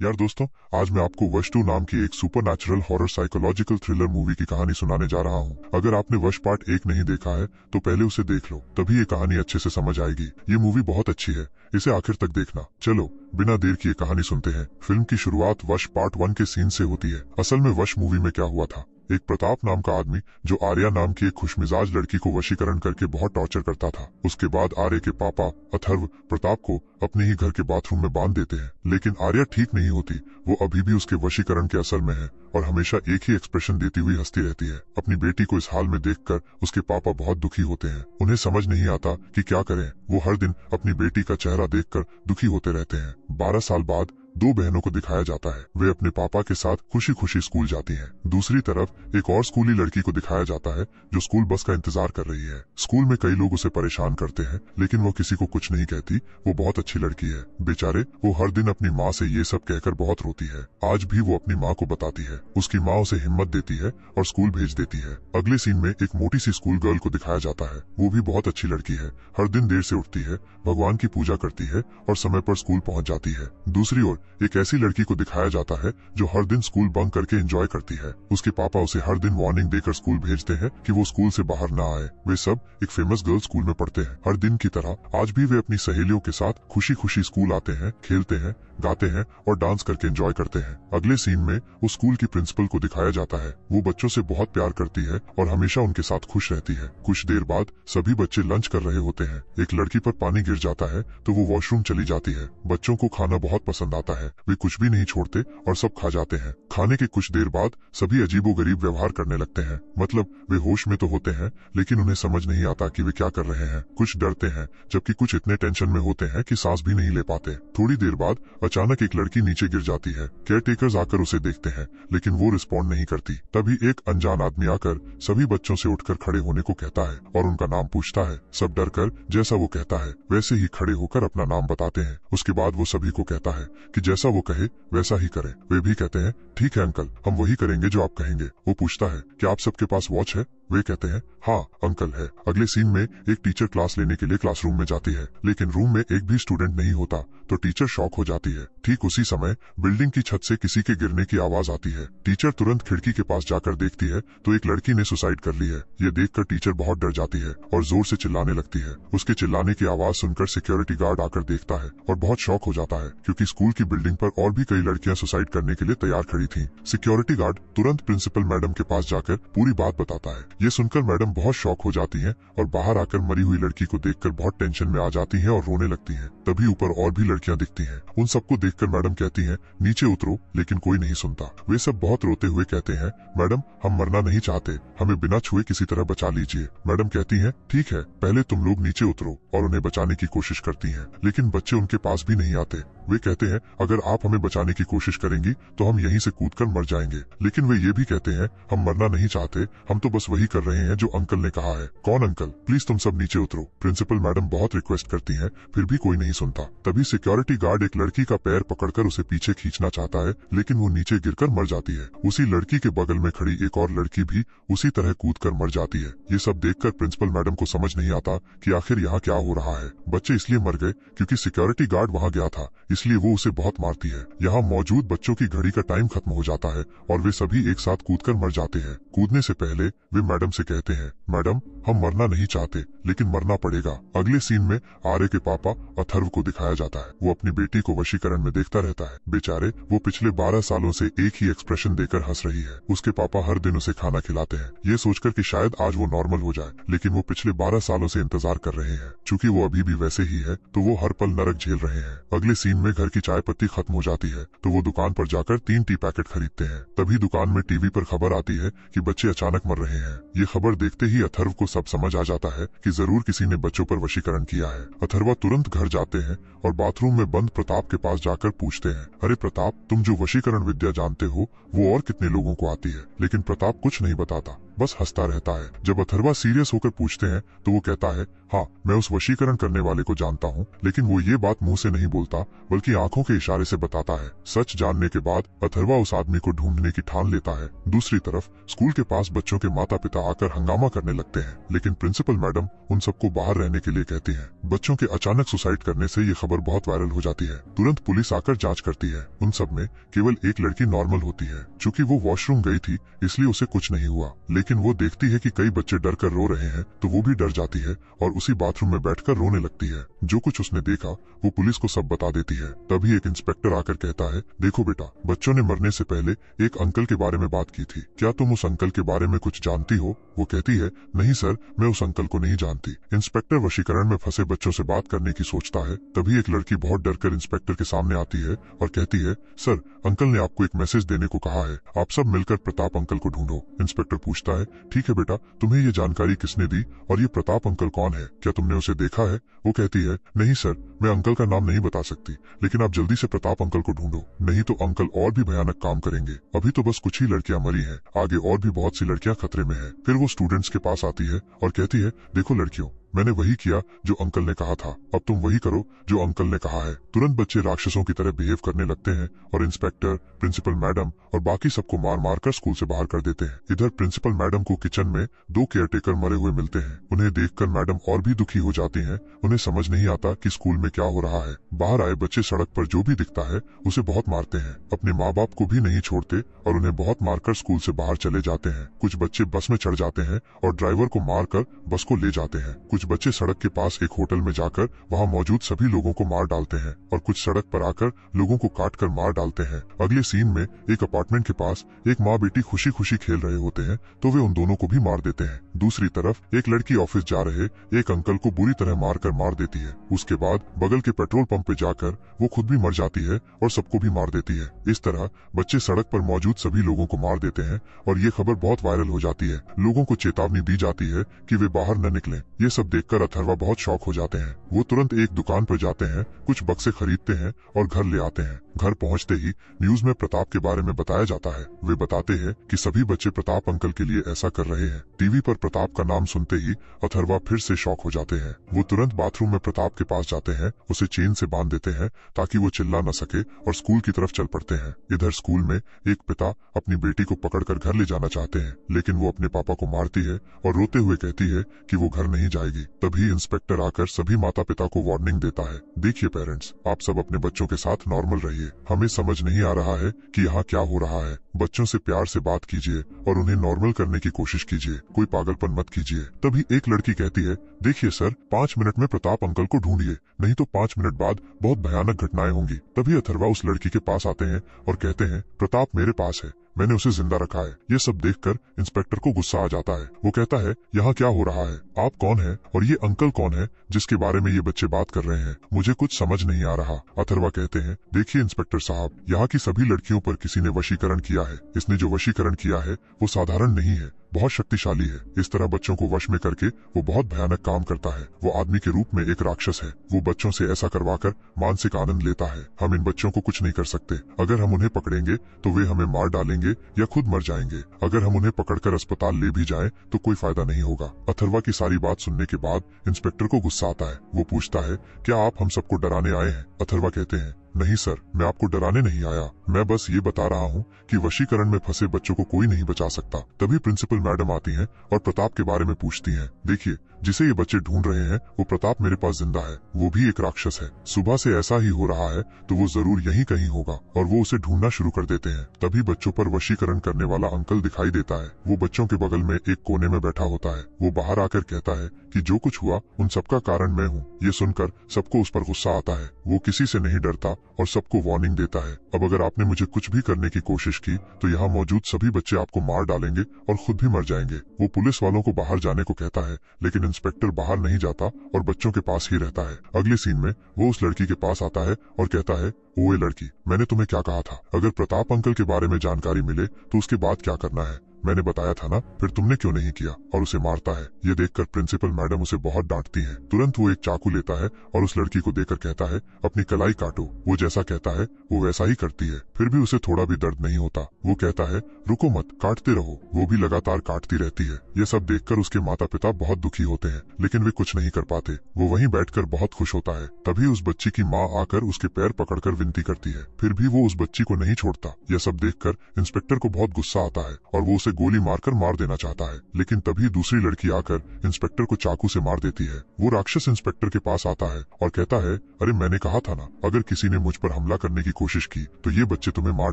यार दोस्तों, आज मैं आपको वश 2 नाम की एक supernatural horror psychological thriller movie की कहानी सुनाने जा रहा हूँ। अगर आपने वश पार्ट 1 नहीं देखा है तो पहले उसे देख लो, तभी ये कहानी अच्छे से समझ आएगी। ये मूवी बहुत अच्छी है, इसे आखिर तक देखना। चलो बिना देर किए कहानी सुनते हैं। फिल्म की शुरुआत वश पार्ट 1 के सीन से होती है। असल में वश मूवी में क्या हुआ था, एक प्रताप नाम का आदमी जो आर्या नाम की एक खुशमिजाज लड़की को वशीकरण करके बहुत टॉर्चर करता था। उसके बाद आर्या के पापा अथर्व प्रताप को अपने ही घर के बाथरूम में बांध देते हैं, लेकिन आर्या ठीक नहीं होती। वो अभी भी उसके वशीकरण के असर में है और हमेशा एक ही एक्सप्रेशन देती हुई हंसती रहती है। अपनी बेटी को इस हाल में देखकर उसके पापा बहुत दुखी होते हैं। उन्हें समझ नहीं आता कि क्या करें। वो हर दिन अपनी बेटी का चेहरा देखकर दुखी होते रहते हैं। 12 साल बाद 2 बहनों को दिखाया जाता है। वे अपने पापा के साथ खुशी खुशी स्कूल जाती हैं। दूसरी तरफ एक और स्कूली लड़की को दिखाया जाता है जो स्कूल बस का इंतजार कर रही है। स्कूल में कई लोग उसे परेशान करते हैं, लेकिन वो किसी को कुछ नहीं कहती। वो बहुत अच्छी लड़की है। बेचारे वो हर दिन अपनी माँ से ये सब कहकर बहुत रोती है। आज भी वो अपनी माँ को बताती है। उसकी माँ उसे हिम्मत देती है और स्कूल भेज देती है। अगले सीन में एक मोटी सी स्कूल गर्ल को दिखाया जाता है। वो भी बहुत अच्छी लड़की है। हर दिन देर से उठती है, भगवान की पूजा करती है और समय पर स्कूल पहुँच जाती है। दूसरी ओर एक ऐसी लड़की को दिखाया जाता है जो हर दिन स्कूल बंक करके एंजॉय करती है। उसके पापा उसे हर दिन वार्निंग देकर स्कूल भेजते हैं कि वो स्कूल से बाहर ना आए। वे सब एक फेमस गर्ल्स स्कूल में पढ़ते हैं। हर दिन की तरह आज भी वे अपनी सहेलियों के साथ खुशी खुशी स्कूल आते हैं, खेलते हैं, गाते हैं और डांस करके एंजॉय करते हैं। अगले सीन में उस स्कूल की प्रिंसिपल को दिखाया जाता है। वो बच्चों से बहुत प्यार करती है और हमेशा उनके साथ खुश रहती है। कुछ देर बाद सभी बच्चे लंच कर रहे होते हैं। एक लड़की पर पानी गिर जाता है तो वो वॉशरूम चली जाती है। बच्चों को खाना बहुत पसंद आता है। वे कुछ भी नहीं छोड़ते और सब खा जाते हैं। खाने के कुछ देर बाद सभी अजीबोगरीब व्यवहार करने लगते हैं। मतलब वे होश में तो होते हैं, लेकिन उन्हें समझ नहीं आता कि वे क्या कर रहे हैं। कुछ डरते हैं, जबकि कुछ इतने टेंशन में होते हैं कि सांस भी नहीं ले पाते। थोड़ी देर बाद अचानक एक लड़की नीचे गिर जाती है। केयरटेकर्स आकर उसे देखते हैं, लेकिन वो रिस्पॉन्ड नहीं करती। तभी एक अनजान आदमी आकर सभी बच्चों से उठकर खड़े होने को कहता है और उनका नाम पूछता है। सब डरकर जैसा वो कहता है वैसे ही खड़े होकर अपना नाम बताते हैं। उसके बाद वो सभी को कहता है कि जैसा वो कहे वैसा ही करें। वे भी कहते हैं ठीक है अंकल, हम वही करेंगे जो आप कहेंगे। वो पूछता है क्या आप सबके पास वॉच है? वे कहते हैं हाँ अंकल है। अगले सीन में एक टीचर क्लास लेने के लिए क्लासरूम में जाती है, लेकिन रूम में एक भी स्टूडेंट नहीं होता तो टीचर शॉक हो जाती है। ठीक उसी समय बिल्डिंग की छत से किसी के गिरने की आवाज आती है। टीचर तुरंत खिड़की के पास जाकर देखती है तो एक लड़की ने सुसाइड कर ली है। ये देखकर टीचर बहुत डर जाती है और जोर से चिल्लाने लगती है। उसके चिल्लाने की आवाज सुनकर सिक्योरिटी गार्ड आकर देखता है और बहुत शॉक हो जाता है, क्योंकि स्कूल की बिल्डिंग पर और भी कई लड़कियां सुसाइड करने के लिए तैयार खड़ी थी। सिक्योरिटी गार्ड तुरंत प्रिंसिपल मैडम के पास जाकर पूरी बात बताता है। ये सुनकर मैडम बहुत शॉक हो जाती हैं और बाहर आकर मरी हुई लड़की को देखकर बहुत टेंशन में आ जाती हैं और रोने लगती हैं। तभी ऊपर और भी लड़कियां दिखती हैं। उन सबको देखकर मैडम कहती हैं नीचे उतरो, लेकिन कोई नहीं सुनता। वे सब बहुत रोते हुए कहते हैं मैडम हम मरना नहीं चाहते, हमें बिना छुए किसी तरह बचा लीजिए। मैडम कहती हैं ठीक है, पहले तुम लोग नीचे उतरो, और उन्हें बचाने की कोशिश करती हैं, लेकिन बच्चे उनके पास भी नहीं आते। वे कहते हैं अगर आप हमें बचाने की कोशिश करेंगी तो हम यहीं से कूदकर मर जाएंगे। लेकिन वे ये भी कहते हैं हम मरना नहीं चाहते, हम तो बस वही कर रहे हैं जो अंकल ने कहा है। कौन अंकल? प्लीज तुम सब नीचे उतरो। प्रिंसिपल मैडम बहुत रिक्वेस्ट करती हैं, फिर भी कोई नहीं सुनता। तभी सिक्योरिटी गार्ड एक लड़की का पैर पकड़कर उसे पीछे खींचना चाहता है, लेकिन वो नीचे गिरकर मर जाती है। उसी लड़की के बगल में खड़ी एक और लड़की भी उसी तरह कूदकर मर जाती है। ये सब देखकर प्रिंसिपल मैडम को समझ नहीं आता कि आखिर यहाँ क्या हो रहा है। बच्चे इसलिए मर गए क्योंकि सिक्योरिटी गार्ड वहाँ गया था, इसलिए वो उसे बहुत मारती है। यहाँ मौजूद बच्चों की घड़ी का टाइम खत्म हो जाता है और वे सभी एक साथ कूदकर मर जाते हैं। कूदने से पहले वे मैडम से कहते हैं मैडम हम मरना नहीं चाहते, लेकिन मरना पड़ेगा। अगले सीन में आर्य के पापा अथर्व को दिखाया जाता है। वो अपनी बेटी को वशीकरण में देखता रहता है। बेचारे वो पिछले 12 सालों से एक ही एक्सप्रेशन देकर हंस रही है। उसके पापा हर दिन उसे खाना खिलाते हैं, ये सोचकर कि शायद आज वो नॉर्मल हो जाए, लेकिन वो पिछले 12 सालों से इंतजार कर रहे हैं। चूंकि वो अभी भी वैसे ही है तो वो हर पल नरक झेल रहे हैं। अगले सीन में घर की चाय पत्ती खत्म हो जाती है तो वो दुकान पर जाकर 3 टी पैकेट खरीदते हैं। तभी दुकान में टीवी पर खबर आती है कि बच्चे अचानक मर रहे हैं। ये खबर देखते ही अथर्व को सब समझ आ जाता है कि जरूर किसी ने बच्चों पर वशीकरण किया है। अथर्वा तुरंत घर जाते हैं और बाथरूम में बंद प्रताप के पास जाकर पूछते हैं अरे प्रताप, तुम जो वशीकरण विद्या जानते हो वो और कितने लोगों को आती है? लेकिन प्रताप कुछ नहीं बताता। बस हंसता रहता है। जब अथर्वा सीरियस होकर पूछते हैं तो वो कहता है, हाँ मैं उस वशीकरण करने वाले को जानता हूँ, लेकिन वो ये बात मुंह से नहीं बोलता बल्कि आंखों के इशारे से बताता है। सच जानने के बाद अथर्वा उस आदमी को ढूंढने की ठान लेता है। दूसरी तरफ स्कूल के पास बच्चों के माता पिता आकर हंगामा करने लगते हैं, लेकिन प्रिंसिपल मैडम उन सबको बाहर रहने के लिए कहती है। बच्चों के अचानक सुसाइड करने से ये खबर बहुत वायरल हो जाती है। तुरंत पुलिस आकर जांच करती है। उन सब में केवल एक लड़की नॉर्मल होती है। चूँकि वो वॉशरूम गई थी इसलिए उसे कुछ नहीं हुआ, लेकिन वो देखती है कि कई बच्चे डर कर रो रहे हैं तो वो भी डर जाती है और उसी बाथरूम में बैठकर रोने लगती है। जो कुछ उसने देखा वो पुलिस को सब बता देती है। तभी एक इंस्पेक्टर आकर कहता है, देखो बेटा, बच्चों ने मरने से पहले एक अंकल के बारे में बात की थी, क्या तुम उस अंकल के बारे में कुछ जानती हो? वो कहती है, नहीं सर, मैं उस अंकल को नहीं जानती। इंस्पेक्टर वशीकरण में फंसे बच्चों से बात करने की सोचता है। तभी एक लड़की बहुत डरकर इंस्पेक्टर के सामने आती है और कहती है, सर अंकल ने आपको एक मैसेज देने को कहा है, आप सब मिलकर प्रताप अंकल को ढूंढो। इंस्पेक्टर पूछता है, ठीक है बेटा, तुम्हें ये जानकारी किसने दी और ये प्रताप अंकल कौन है, क्या तुमने उसे देखा है? वो कहती है, नहीं सर, मैं अंकल का नाम नहीं बता सकती, लेकिन आप जल्दी से प्रताप अंकल को ढूंढो, नहीं तो अंकल और भी भयानक काम करेंगे। अभी तो बस कुछ ही लड़कियां मरी हैं, आगे और भी बहुत सी लड़कियां खतरे में है। फिर वो स्टूडेंट्स के पास आती है और कहती है, देखो लड़कियों, मैंने वही किया जो अंकल ने कहा था, अब तुम वही करो जो अंकल ने कहा है। तुरंत बच्चे राक्षसों की तरह बिहेव करने लगते हैं और इंस्पेक्टर, प्रिंसिपल मैडम और बाकी सबको मार मार कर स्कूल से बाहर कर देते हैं। इधर प्रिंसिपल मैडम को किचन में 2 केयरटेकर मरे हुए मिलते हैं। उन्हें देखकर मैडम और भी दुखी हो जाती हैं। उन्हें समझ नहीं आता कि स्कूल में क्या हो रहा है। बाहर आए बच्चे सड़क पर जो भी दिखता है उसे बहुत मारते हैं, अपने माँ बाप को भी नहीं छोड़ते और उन्हें बहुत मारकर स्कूल से बाहर चले जाते हैं। कुछ बच्चे बस में चढ़ जाते हैं और ड्राइवर को मारकर बस को ले जाते हैं। कुछ बच्चे सड़क के पास एक होटल में जाकर वहां मौजूद सभी लोगों को मार डालते हैं और कुछ सड़क पर आकर लोगों को काटकर मार डालते हैं। अगले सीन में एक अपार्टमेंट के पास एक माँ बेटी खुशी खुशी खेल रहे होते हैं तो वे उन दोनों को भी मार देते हैं। दूसरी तरफ एक लड़की ऑफिस जा रहे एक अंकल को बुरी तरह मारकर मार देती है। उसके बाद बगल के पेट्रोल पंप पे जाकर वो खुद भी मर जाती है और सबको भी मार देती है। इस तरह बच्चे सड़क पर मौजूद सभी लोगों को मार देते हैं और ये खबर बहुत वायरल हो जाती है। लोगों को चेतावनी दी जाती है कि वे बाहर न निकलें। ये सब देखकर अथर्वा बहुत शॉक हो जाते हैं। वो तुरंत एक दुकान पर जाते हैं, कुछ बक्से खरीदते हैं और घर ले आते हैं। घर पहुंचते ही न्यूज में प्रताप के बारे में बताया जाता है। वे बताते हैं कि सभी बच्चे प्रताप अंकल के लिए ऐसा कर रहे हैं। टीवी पर प्रताप का नाम सुनते ही अथर्वा फिर से शॉक हो जाते हैं। वो तुरंत बाथरूम में प्रताप के पास जाते हैं, उसे चेन से बांध देते हैं ताकि वो चिल्ला न सके और स्कूल की तरफ चल पड़ते हैं। इधर स्कूल में एक पिता अपनी बेटी को पकड़कर घर ले जाना चाहते हैं, लेकिन वो अपने पापा को मारती है और रोते हुए कहती है कि वो घर नहीं जाएगी। तभी इंस्पेक्टर आकर सभी माता पिता को वार्निंग देता है, देखिए पेरेंट्स, आप सब अपने बच्चों के साथ नॉर्मल रहिए। हमें समझ नहीं आ रहा है कि यहाँ क्या हो रहा है। बच्चों से प्यार से बात कीजिए और उन्हें नॉर्मल करने की कोशिश कीजिए, कोई पागलपन मत कीजिए। तभी एक लड़की कहती है, देखिए सर, 5 मिनट में प्रताप अंकल को ढूंढिए, नहीं तो 5 मिनट बाद बहुत भयानक घटनाएं होंगी। तभी अथर्वा उस लड़की के पास आते हैं और कहते हैं, प्रताप मेरे पास है, मैंने उसे जिंदा रखा है। ये सब देखकर इंस्पेक्टर को गुस्सा आ जाता है। वो कहता है, यहाँ क्या हो रहा है? आप कौन है और ये अंकल कौन है जिसके बारे में ये बच्चे बात कर रहे हैं? मुझे कुछ समझ नहीं आ रहा। अथर्वा कहते हैं, देखिए इंस्पेक्टर साहब, यहाँ की सभी लड़कियों पर किसी ने वशीकरण किया है। इसने जो वशीकरण किया है वो साधारण नहीं है, बहुत शक्तिशाली है। इस तरह बच्चों को वश में करके वो बहुत भयानक काम करता है। वो आदमी के रूप में एक राक्षस है। वो बच्चों से ऐसा करवाकर मानसिक आनंद लेता है। हम इन बच्चों को कुछ नहीं कर सकते। अगर हम उन्हें पकड़ेंगे तो वे हमें मार डालेंगे या खुद मर जाएंगे। अगर हम उन्हें पकड़कर अस्पताल ले भी जाएं तो कोई फायदा नहीं होगा। अथर्वा की सारी बात सुनने के बाद इंस्पेक्टर को गुस्सा आता है। वो पूछता है, क्या आप हम सबको डराने आए हैं? अथर्वा कहते हैं, नहीं सर, मैं आपको डराने नहीं आया, मैं बस ये बता रहा हूँ कि वशीकरण में फंसे बच्चों को कोई नहीं बचा सकता। तभी प्रिंसिपल मैडम आती हैं और प्रताप के बारे में पूछती हैं। देखिए, जिसे ये बच्चे ढूंढ रहे हैं वो प्रताप मेरे पास जिंदा है, वो भी एक राक्षस है। सुबह से ऐसा ही हो रहा है तो वो जरूर यहीं कहीं होगा और वो उसे ढूंढना शुरू कर देते हैं। तभी बच्चों पर वशीकरण करने वाला अंकल दिखाई देता है। वो बच्चों के बगल में एक कोने में बैठा होता है। वो बाहर आकर कहता है कि जो कुछ हुआ उन सबका कारण मैं हूँ। ये सुनकर सबको उस पर गुस्सा आता है। वो किसी से नहीं डरता और सबको वार्निंग देता है, अब अगर आपने मुझे कुछ भी करने की कोशिश की तो यहाँ मौजूद सभी बच्चे आपको मार डालेंगे और खुद भी मर जाएंगे। वो पुलिस वालों को बाहर जाने को कहता है, लेकिन इंस्पेक्टर बाहर नहीं जाता और बच्चों के पास ही रहता है। अगले सीन में वो उस लड़की के पास आता है और कहता है, ओए लड़की, मैंने तुम्हें क्या कहा था, अगर प्रताप अंकल के बारे में जानकारी मिले तो उसके बाद क्या करना है, मैंने बताया था ना, फिर तुमने क्यों नहीं किया और उसे मारता है। ये देखकर प्रिंसिपल मैडम उसे बहुत डांटती हैं। तुरंत वो एक चाकू लेता है और उस लड़की को देकर कहता है, अपनी कलाई काटो। वो जैसा कहता है वो वैसा ही करती है, फिर भी उसे थोड़ा भी दर्द नहीं होता। वो कहता है, रुको मत, काटते रहो। वो भी लगातार काटती रहती है। ये सब देखकर उसके माता पिता बहुत दुखी होते हैं, लेकिन वे कुछ नहीं कर पाते। वो वहीं बैठकर बहुत खुश होता है। तभी उस बच्ची की माँ आकर उसके पैर पकड़कर विनती करती है, फिर भी वो उस बच्ची को नहीं छोड़ता। यह सब देखकर इंस्पेक्टर को बहुत गुस्सा आता है और वो उसे गोली मारकर मार देना चाहता है, लेकिन तभी दूसरी लड़की आकर इंस्पेक्टर को चाकू से मार देती है। वो राक्षस इंस्पेक्टर के पास आता है और कहता है, अरे मैंने कहा था ना, अगर किसी ने मुझ पर हमला करने की कोशिश की तो ये बच्चे तुम्हें मार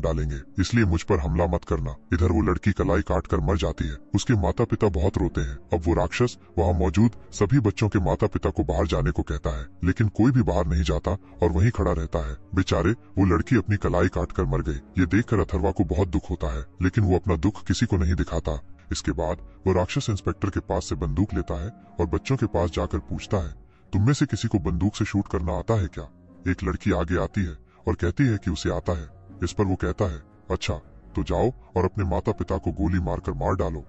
डालेंगे, इसलिए मुझ पर हमला मत करना। इधर वो लड़की कलाई काट कर मर जाती है। उसके माता पिता बहुत रोते हैं। अब वो राक्षस वहाँ मौजूद सभी बच्चों के माता पिता को बाहर जाने को कहता है, लेकिन कोई भी बाहर नहीं जाता और वहीं खड़ा रहता है। बेचारे, वो लड़की अपनी कलाई काट कर मर गई। ये देखकर अथर्वा को बहुत दुख होता है, लेकिन वो अपना दुख किसी को नहीं दिखाता। इसके बाद वो राक्षस इंस्पेक्टर के पास से बंदूक लेता है और बच्चों के पास जाकर पूछता है, तुम में से किसी को बंदूक से शूट करना आता है क्या? एक लड़की आगे आती है और कहती है कि उसे आता है। इस पर वो कहता है, अच्छा तो जाओ और अपने माता पिता को गोली मारकर मार डालो।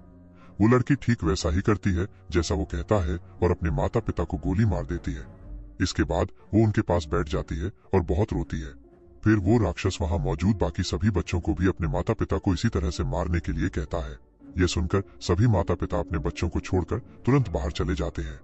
वो लड़की ठीक वैसा ही करती है जैसा वो कहता है और अपने माता पिता को गोली मार देती है। इसके बाद वो उनके पास बैठ जाती है और बहुत रोती है। फिर वो राक्षस वहाँ मौजूद बाकी सभी बच्चों को भी अपने माता पिता को इसी तरह से मारने के लिए कहता है। यह सुनकर सभी माता पिता अपने बच्चों को छोड़कर तुरंत बाहर चले जाते हैं।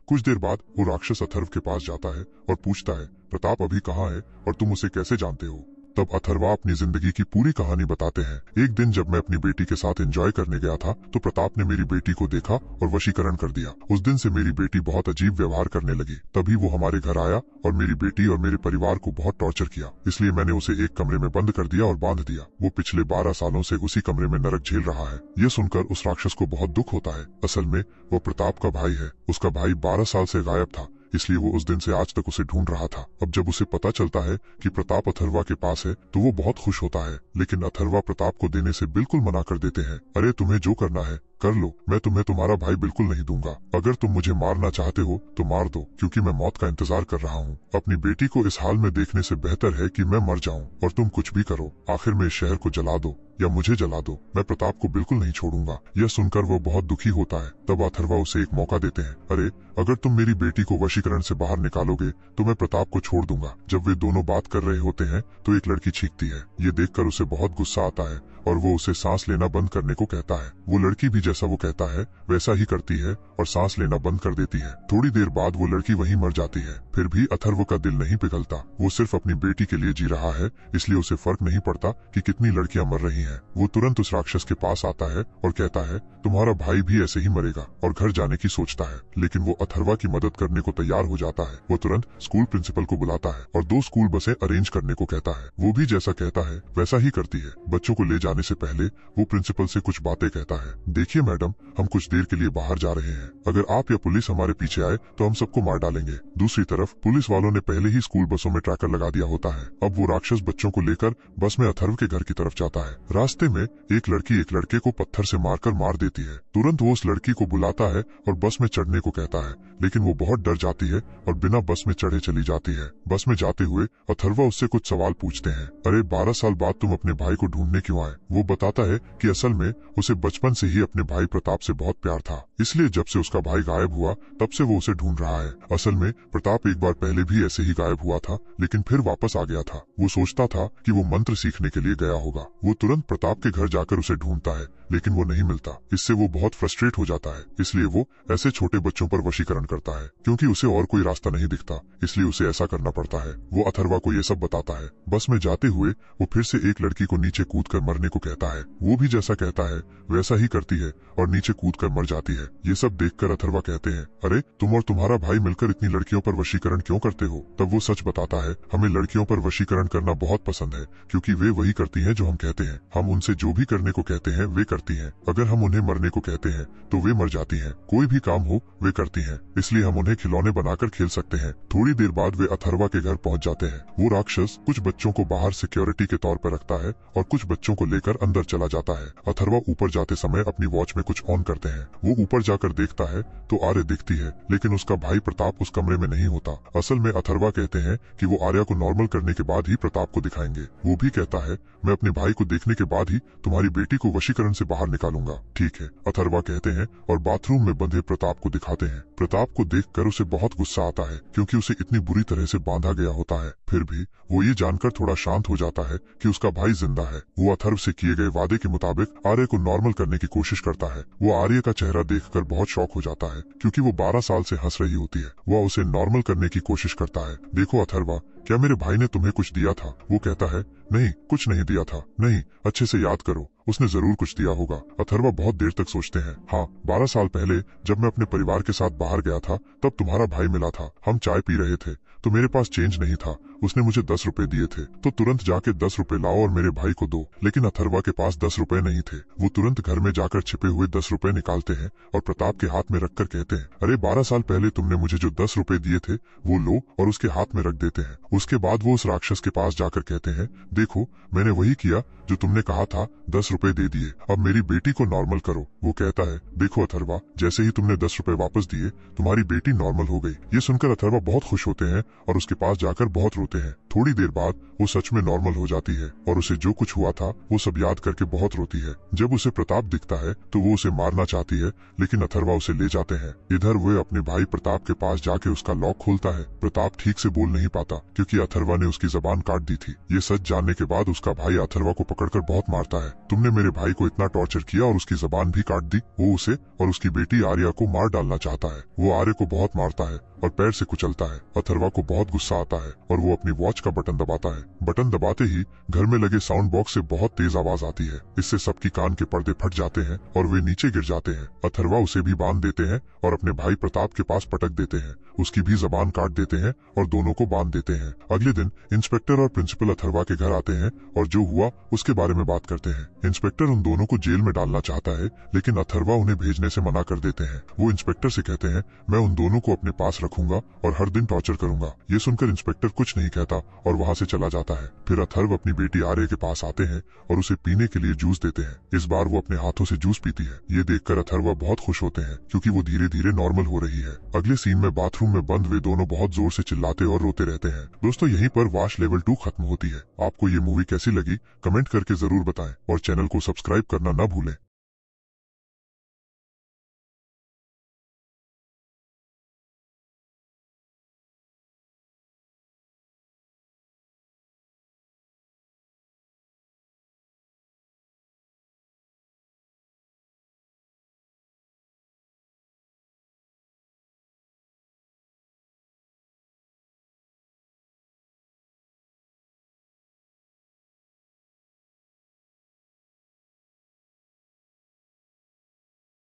कुछ देर बाद वो राक्षस अथर्व के पास जाता है और पूछता है, प्रताप अभी कहाँ है और तुम उसे कैसे जानते हो? तब अथर्वा अपनी जिंदगी की पूरी कहानी बताते हैं। एक दिन जब मैं अपनी बेटी के साथ एंजॉय करने गया था तो प्रताप ने मेरी बेटी को देखा और वशीकरण कर दिया। उस दिन से मेरी बेटी बहुत अजीब व्यवहार करने लगी। तभी वो हमारे घर आया और मेरी बेटी और मेरे परिवार को बहुत टॉर्चर किया, इसलिए मैंने उसे एक कमरे में बंद कर दिया और बांध दिया। वो पिछले 12 सालों से उसी कमरे में नरक झेल रहा है। ये सुनकर उस राक्षस को बहुत दुख होता है। असल में वो प्रताप का भाई है। उसका भाई 12 साल से गायब था, इसलिए वो उस दिन से आज तक उसे ढूंढ रहा था। अब जब उसे पता चलता है कि प्रताप अथर्वा के पास है तो वो बहुत खुश होता है, लेकिन अथर्वा प्रताप को देने से बिल्कुल मना कर देते हैं। अरे तुम्हें जो करना है कर लो, मैं तुम्हें तुम्हारा भाई बिल्कुल नहीं दूंगा। अगर तुम मुझे मारना चाहते हो तो मार दो, क्योंकि मैं मौत का इंतजार कर रहा हूँ। अपनी बेटी को इस हाल में देखने से बेहतर है कि मैं मर जाऊं और तुम कुछ भी करो। आखिर में इस शहर को जला दो या मुझे जला दो, मैं प्रताप को बिल्कुल नहीं छोड़ूंगा। यह सुनकर वो बहुत दुखी होता है। तब अथर्वा उसे एक मौका देते हैं। अरे अगर तुम मेरी बेटी को वशीकरण से बाहर निकालोगे तो मैं प्रताप को छोड़ दूंगा। जब वे दोनों बात कर रहे होते हैं तो एक लड़की चीखती है। ये देखकर उसे बहुत गुस्सा आता है और वो उसे सांस लेना बंद करने को कहता है। वो लड़की भी जैसा वो कहता है वैसा ही करती है और सांस लेना बंद कर देती है। थोड़ी देर बाद वो लड़की वहीं मर जाती है। फिर भी अथर्व का दिल नहीं पिघलता। वो सिर्फ अपनी बेटी के लिए जी रहा है, इसलिए उसे फर्क नहीं पड़ता कि कितनी लड़कियां मर रही हैं। वो तुरंत उस राक्षस के पास आता है और कहता है, तुम्हारा भाई भी ऐसे ही मरेगा, और घर जाने की सोचता है। लेकिन वो अथर्वा की मदद करने को तैयार हो जाता है। वो तुरंत स्कूल प्रिंसिपल को बुलाता है और 2 स्कूल बसें अरेंज करने को कहता है। वो भी जैसा कहता है वैसा ही करती है। बच्चों को ले जाने से पहले वो प्रिंसिपल से कुछ बातें कहता है। देखिए मैडम, हम कुछ देर के लिए बाहर जा रहे हैं। अगर आप या पुलिस हमारे पीछे आए तो हम सबको मार डालेंगे। दूसरी तरफ पुलिस वालों ने पहले ही स्कूल बसों में ट्रैकर लगा दिया होता है। अब वो राक्षस बच्चों को लेकर बस में अथर्व के घर की तरफ जाता है। रास्ते में एक लड़की एक लड़के को पत्थर से मारकर मार देती है। तुरंत वो उस लड़की को बुलाता है और बस में चढ़ने को कहता है, लेकिन वो बहुत डर जाती है और बिना बस में चढ़े चली जाती है। बस में जाते हुए अथर्वा उससे कुछ सवाल पूछते हैं। अरे 12 साल बाद तुम अपने भाई को ढूंढने क्यों आए? वो बताता है कि असल में उसे बचपन से ही अपने भाई प्रताप से बहुत प्यार था, इसलिए जब से उसका भाई गायब हुआ तब से वो उसे ढूंढ रहा है। असल में प्रताप एक बार पहले भी ऐसे ही गायब हुआ था, लेकिन फिर वापस आ गया था। वो सोचता था कि वो मंत्र सीखने के लिए गया होगा। वो तुरंत प्रताप के घर जाकर उसे ढूंढता है, लेकिन वो नहीं मिलता। इससे वो बहुत फ्रस्ट्रेट हो जाता है, इसलिए वो ऐसे छोटे बच्चों पर वशीकरण करता है। क्योंकि उसे और कोई रास्ता नहीं दिखता, इसलिए उसे ऐसा करना पड़ता है। वो अथर्वा को ये सब बताता है। बस में जाते हुए वो फिर से एक लड़की को नीचे कूदकर मरने को कहता है। वो भी जैसा कहता है वैसा ही करती है और नीचे कूदकर मर जाती है। ये सब देखकर अथर्वा कहते हैं, अरे तुम और तुम्हारा भाई मिलकर इतनी लड़कियों पर वशीकरण क्यों करते हो? तब वो सच बताता है, हमें लड़कियों पर वशीकरण करना बहुत पसंद है, क्योंकि वे वही करती हैं जो हम कहते हैं। हम उनसे जो भी करने को कहते हैं वे करती हैं। अगर हम उन्हें मरने को कहते हैं तो वे मर जाती हैं। कोई भी काम हो वे करती हैं, इसलिए हम उन्हें खिलौने बनाकर खेल सकते हैं। थोड़ी देर बाद वे अथर्वा के घर पहुंच जाते हैं। वो राक्षस कुछ बच्चों को बाहर सिक्योरिटी के तौर पर रखता है और कुछ बच्चों को लेकर अंदर चला जाता है। अथर्वा ऊपर जाते समय अपनी वॉच में कुछ ऑन करते हैं। वो ऊपर जाकर देखता है तो आर्य दिखती है, लेकिन उसका भाई प्रताप उस कमरे में नहीं होता। असल में अथर्वा कहते हैं कि वो आर्या को नॉर्मल करने के बाद ही प्रताप को दिखाएंगे। वो भी कहता है मैं अपने भाई को देखने के बाद ही तुम्हारी बेटी को वशीकरण से बाहर निकालूंगा। ठीक है, अथर्वा कहते हैं और बाथरूम में बंधे प्रताप को दिखाते हैं। प्रताप को देखकर उसे बहुत गुस्सा आता है क्योंकि उसे इतनी बुरी तरह से बांधा गया होता है। फिर भी वो ये जानकर थोड़ा शांत हो जाता है कि उसका भाई जिंदा है। वो अथर्व से किए गए वादे के मुताबिक आर्य को नॉर्मल करने की कोशिश करता है। वो आर्य का चेहरा देखकर बहुत शॉक हो जाता है क्योंकि वो 12 साल से हंस रही होती है। वह उसे नॉर्मल करने की कोशिश करता है। देखो अथर्वा, क्या मेरे भाई ने तुम्हें कुछ दिया था? वो कहता है नहीं, कुछ नहीं दिया था। नहीं, अच्छे से याद करो, उसने जरूर कुछ दिया होगा। अथर्वा बहुत देर तक सोचते हैं। हाँ, 12 साल पहले जब मैं अपने परिवार के साथ बाहर गया था तब तुम्हारा भाई मिला था। हम चाय पी रहे थे तो मेरे पास चेंज नहीं था। उसने मुझे 10 रुपए दिए थे तो तुरंत जाके 10 रुपए लाओ और मेरे भाई को दो। लेकिन अथर्वा के पास 10 रुपए नहीं थे। वो तुरंत घर में जाकर छिपे हुए 10 रुपए निकालते हैं और प्रताप के हाथ में रखकर कहते हैं अरे 12 साल पहले तुमने मुझे जो 10 रुपए दिए थे वो लो, और उसके हाथ में रख देते हैं। उसके बाद वो उस राक्षस के पास जाकर कहते हैं देखो, मैंने वही किया जो तुमने कहा था, 10 रुपए दे दिए, अब मेरी बेटी को नॉर्मल करो। वो कहता है देखो अथर्वा, जैसे ही तुमने 10 रुपए वापस दिए तुम्हारी बेटी नॉर्मल हो गई। ये सुनकर अथर्वा बहुत खुश होते हैं और उसके पास जाकर बहुत रोते हैं। थोड़ी देर बाद वो सच में नॉर्मल हो जाती है और उसे जो कुछ हुआ था वो सब याद करके बहुत रोती है। जब उसे प्रताप दिखता है तो वो उसे मारना चाहती है, लेकिन अथर्वा उसे ले जाते हैं। इधर वो अपने भाई प्रताप के पास जाके उसका लॉक खोलता है। प्रताप ठीक से बोल नहीं पाता क्योंकि अथर्वा ने उसकी जबान काट दी थी। ये सच जानने के बाद उसका भाई अथर्वा को पकड़कर बहुत मारता है। तुमने मेरे भाई को इतना टॉर्चर किया और उसकी जबान भी काट दी। वो उसे और उसकी बेटी आर्या को मार डालना चाहता है। वो आर्य को बहुत मारता है और पैर से कुचलता है। अथर्वा को बहुत गुस्सा आता है और वो अपनी वॉच का बटन दबाता है। बटन दबाते ही घर में लगे साउंड बॉक्स से बहुत तेज आवाज आती है। इससे सबकी कान के पर्दे फट जाते हैं और वे नीचे गिर जाते हैं। अथर्वा उसे भी बांध देते हैं और अपने भाई प्रताप के पास पटक देते हैं। उसकी भी जबान काट देते हैं और दोनों को बांध देते हैं। अगले दिन इंस्पेक्टर और प्रिंसिपल अथर्वा के घर आते हैं और जो हुआ उसके बारे में बात करते हैं। इंस्पेक्टर उन दोनों को जेल में डालना चाहता है, लेकिन अथर्वा उन्हें भेजने से मना कर देते हैं। वो इंस्पेक्टर से कहते हैं मैं उन दोनों को अपने पास रखूंगा और हर दिन टॉर्चर करूंगा। ये सुनकर इंस्पेक्टर कुछ नहीं कहता और वहाँ से चला जाता है। फिर अथर्व अपनी बेटी आर्य के पास आते हैं और उसे पीने के लिए जूस देते हैं। इस बार वो अपने हाथों से जूस पीती है। ये देखकर अथर्वा बहुत खुश होते हैं क्योंकि वो धीरे धीरे नॉर्मल हो रही है। अगले सीन में बाथरूम में बंद वे दोनों बहुत जोर से चिल्लाते और रोते रहते हैं। दोस्तों, यहीं पर वाश लेवल 2 खत्म होती है। आपको ये मूवी कैसी लगी कमेंट करके जरूर बताएं और चैनल को सब्सक्राइब करना न भूलें।